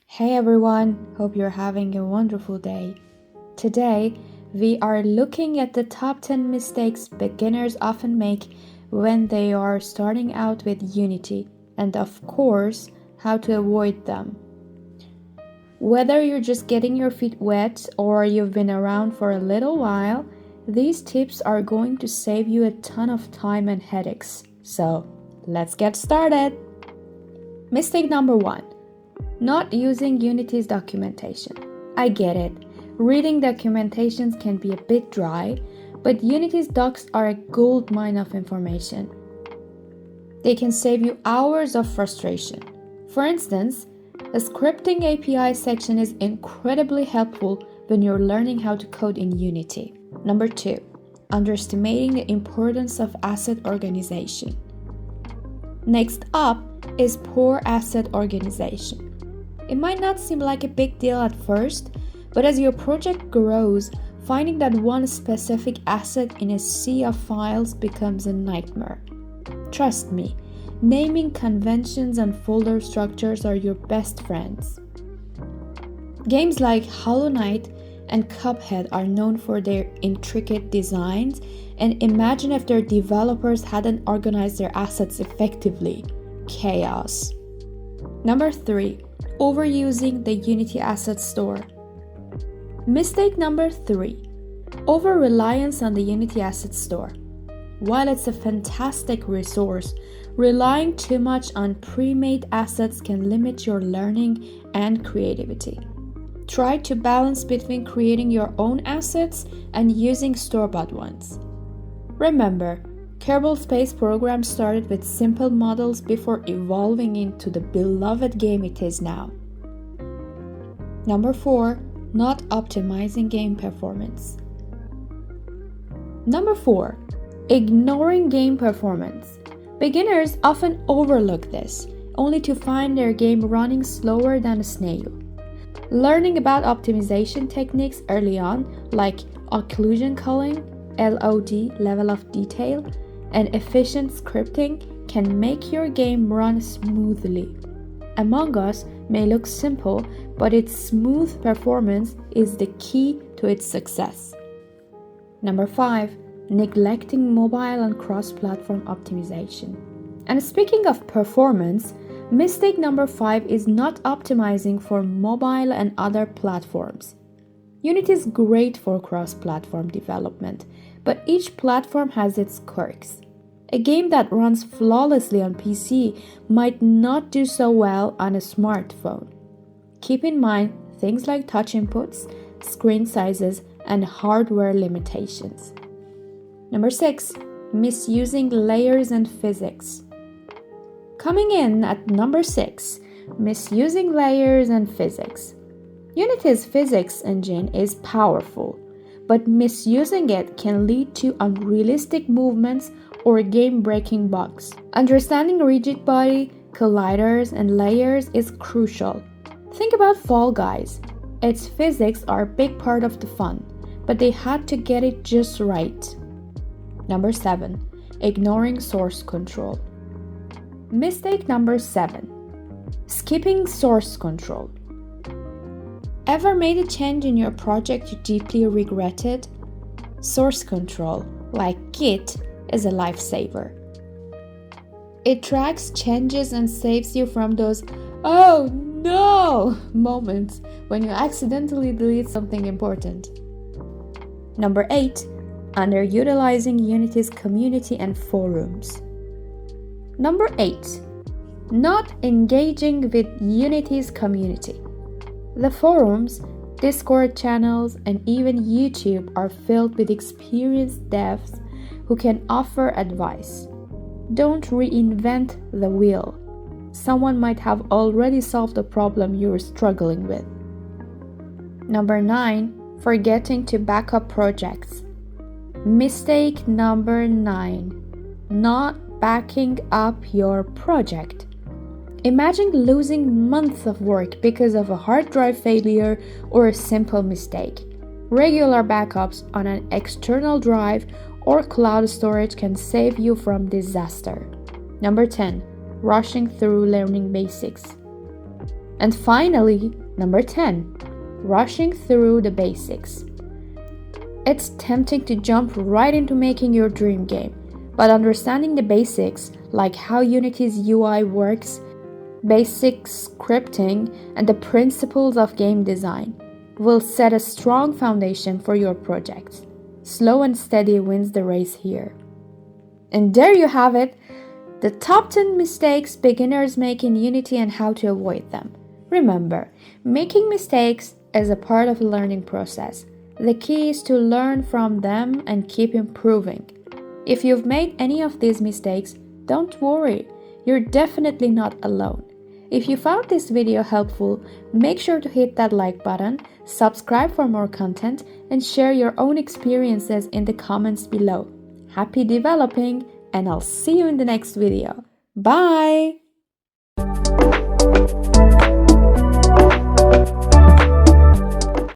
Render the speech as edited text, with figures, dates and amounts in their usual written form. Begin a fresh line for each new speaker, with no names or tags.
Hey everyone, hope you're having a wonderful day. Today, we are looking at the top 10 mistakes beginners often make when they are starting out with Unity, and of course, how to avoid them. Whether you're just getting your feet wet or you've been around for a little while, these tips are going to save you a ton of time and headaches. So, let's get started. Mistake number 1. Not using Unity's documentation. I get it. Reading documentations can be a bit dry, but Unity's docs are a gold mine of information. They can save you hours of frustration. For instance, the scripting API section is incredibly helpful when you're learning how to code in Unity. Number 2, underestimating the importance of asset organization. Next up is poor asset organization. It might not seem like a big deal at first, but as your project grows, finding that one specific asset in a sea of files becomes a nightmare. Trust me, naming conventions and folder structures are your best friends. Games like Hollow Knight and Cuphead are known for their intricate designs, and imagine if their developers hadn't organized their assets effectively. Chaos. Number 3. Overusing the Unity Asset Store. Mistake number 3. Over-reliance on the Unity Asset Store. While it's a fantastic resource, relying too much on pre-made assets can limit your learning and creativity. Try to balance between creating your own assets and using store-bought ones. Remember, Kerbal Space Program started with simple models before evolving into the beloved game it is now. Number 4, not optimizing game performance. Number 4, ignoring game performance. Beginners often overlook this, only to find their game running slower than a snail. Learning about optimization techniques early on, like occlusion culling, LOD, level of detail, and efficient scripting can make your game run smoothly. Among Us may look simple, but its smooth performance is the key to its success. Number 5, neglecting mobile and cross-platform optimization. And speaking of performance, mistake number 5 is not optimizing for mobile and other platforms. Unity is great for cross-platform development, but each platform has its quirks. A game that runs flawlessly on PC might not do so well on a smartphone. Keep in mind things like touch inputs, screen sizes, and hardware limitations. Number 6, misusing layers and physics. Coming in at number 6, misusing layers and physics. Unity's physics engine is powerful, but misusing it can lead to unrealistic movements or game-breaking bugs. Understanding rigid body, colliders, and layers is crucial. Think about Fall Guys. Its physics are a big part of the fun, but they had to get it just right. Number 7, ignoring source control. Mistake number 7, skipping source control. Ever made a change in your project you deeply regretted? Source control, like Git, is a lifesaver. It tracks changes and saves you from those "oh no" moments when you accidentally delete something important. Number 8, underutilizing Unity's community and forums. Number 8, not engaging with Unity's community. The forums, Discord channels, and even YouTube are filled with experienced devs who can offer advice. Don't reinvent the wheel. Someone might have already solved the problem you're struggling with. Number 9, forgetting to back up projects. Mistake number 9, not backing up your project. Imagine losing months of work because of a hard drive failure or a simple mistake. Regular backups on an external drive or cloud storage can save you from disaster. Number 10, rushing through learning basics. And finally, number 10, rushing through the basics. It's tempting to jump right into making your dream game, but understanding the basics, like how Unity's UI works, basic scripting, and the principles of game design, will set a strong foundation for your project. Slow and steady wins the race here. And there you have it, the top 10 mistakes beginners make in Unity and how to avoid them. Remember, making mistakes is a part of the learning process. The key is to learn from them and keep improving. If you've made any of these mistakes, don't worry, you're definitely not alone. If you found this video helpful, make sure to hit that like button, subscribe for more content, and share your own experiences in the comments below. Happy developing, and I'll see you in the next video. Bye!